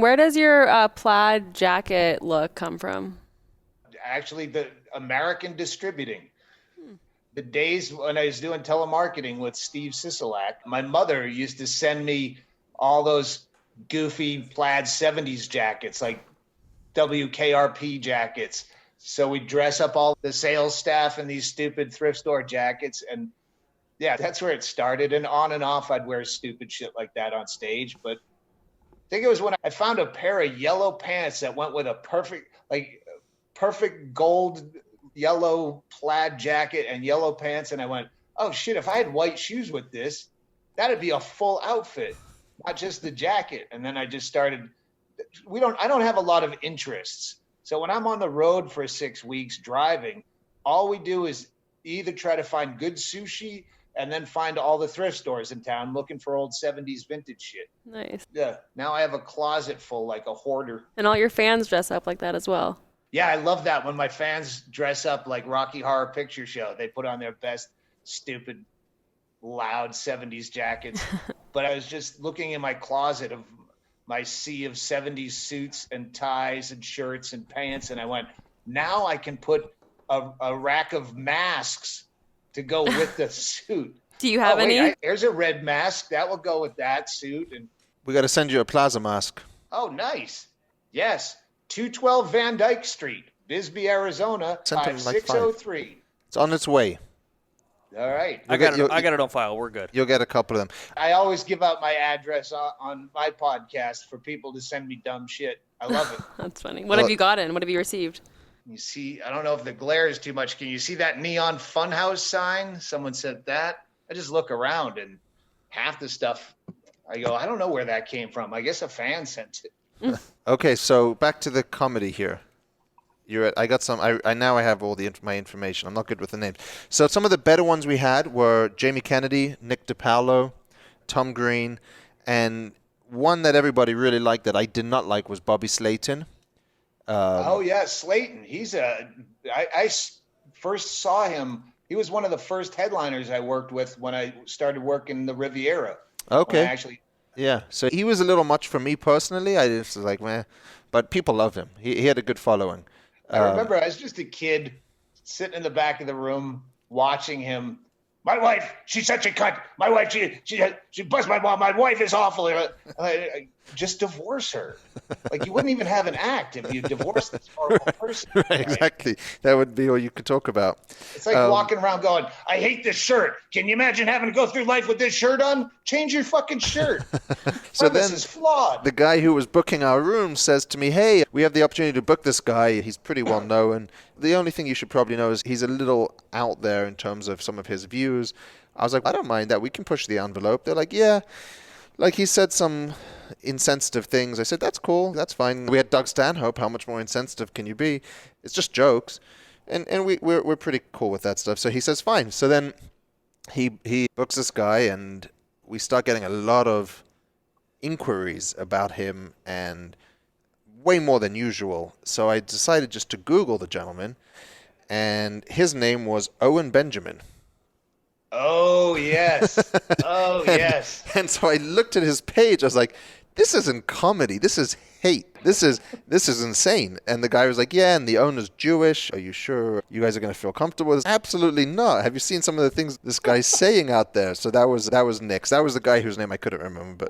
Where does your plaid jacket look come from? Actually, the American distributing. The days when I was doing telemarketing with Steve Sisolak, my mother used to send me all those goofy plaid 70s jackets, like WKRP jackets. So we dress up all the sales staff in these stupid thrift store jackets. And yeah, that's where it started. And on and off, I'd wear stupid shit like that on stage. But I think it was when I found a pair of yellow pants that went with a perfect gold yellow plaid jacket and yellow pants. And I went, oh shit, if I had white shoes with this, that'd be a full outfit, not just the jacket. And then I just started, I don't have a lot of interests. So when I'm on the road for 6 weeks driving, all we do is either try to find good sushi and then find all the thrift stores in town looking for old 70s vintage shit. Nice. Yeah. Now I have a closet full like a hoarder. And all your fans dress up like that as well. Yeah, I love that when my fans dress up like Rocky Horror Picture Show. They put on their best, stupid, loud 70s jackets. But I was just looking in my closet of my sea of 70s suits and ties and shirts and pants. And I went, now I can put a rack of masks to go with the suit. Do you have any? There's a red mask. That will go with that suit. And We got to send you a Plaza mask. oh, nice. Yes. 212 Van Dyke Street, Bisbee, Arizona, Sent him like 5603. It's on its way. All right. I got it on file. We're good. You'll get a couple of them. I always give out my address on my podcast for people to send me dumb shit. I love it. That's funny. What have you gotten? What have you received? You see, I don't know if the glare is too much. Can you see that neon funhouse sign? Someone said that. I just look around and half the stuff, I go, I don't know where that came from. I guess a fan sent it. Okay, so back to the comedy here. I got some. I now I have all my information. I'm not good with the names. So some of the better ones we had were Jamie Kennedy, Nick DiPaolo, Tom Green, and one that everybody really liked that I did not like was Bobby Slayton. Oh yeah, Slayton. I first saw him. He was one of the first headliners I worked with when I started working the Riviera. Okay. Yeah, so he was a little much for me personally. I just was like, meh. But people love him. He had a good following. I remember I was just a kid sitting in the back of the room watching him. My wife, she's such a cunt. My wife, she busts my mom. My wife is awful. I just divorce her. Like you wouldn't even have an act if you divorced this horrible person. Right, exactly. That would be all you could talk about. It's like walking around going, I hate this shirt. Can you imagine having to go through life with this shirt on? Change your fucking shirt. So this is flawed. The guy who was booking our room says to me, hey, we have the opportunity to book this guy. He's pretty well known. The only thing you should probably know is he's a little out there in terms of some of his views. I was like, I don't mind that. We can push the envelope. They're like, yeah. Like he said some insensitive things. I said, that's cool. That's fine. We had Doug Stanhope. How much more insensitive can you be? It's just jokes. And we're pretty cool with that stuff. So he says, fine. So then he books this guy and we start getting a lot of inquiries about him and way more than usual. So I decided just to Google the gentleman, and his name was Owen Benjamin. Oh, yes. Oh, yes. And so I looked at his page. I was like, this isn't comedy. This is hate. This is insane. And the guy was like, yeah, and the owner's Jewish. Are you sure you guys are going to feel comfortable with this? Absolutely not. Have you seen some of the things this guy's saying out there? So that was Nick's. That was the guy whose name I couldn't remember. But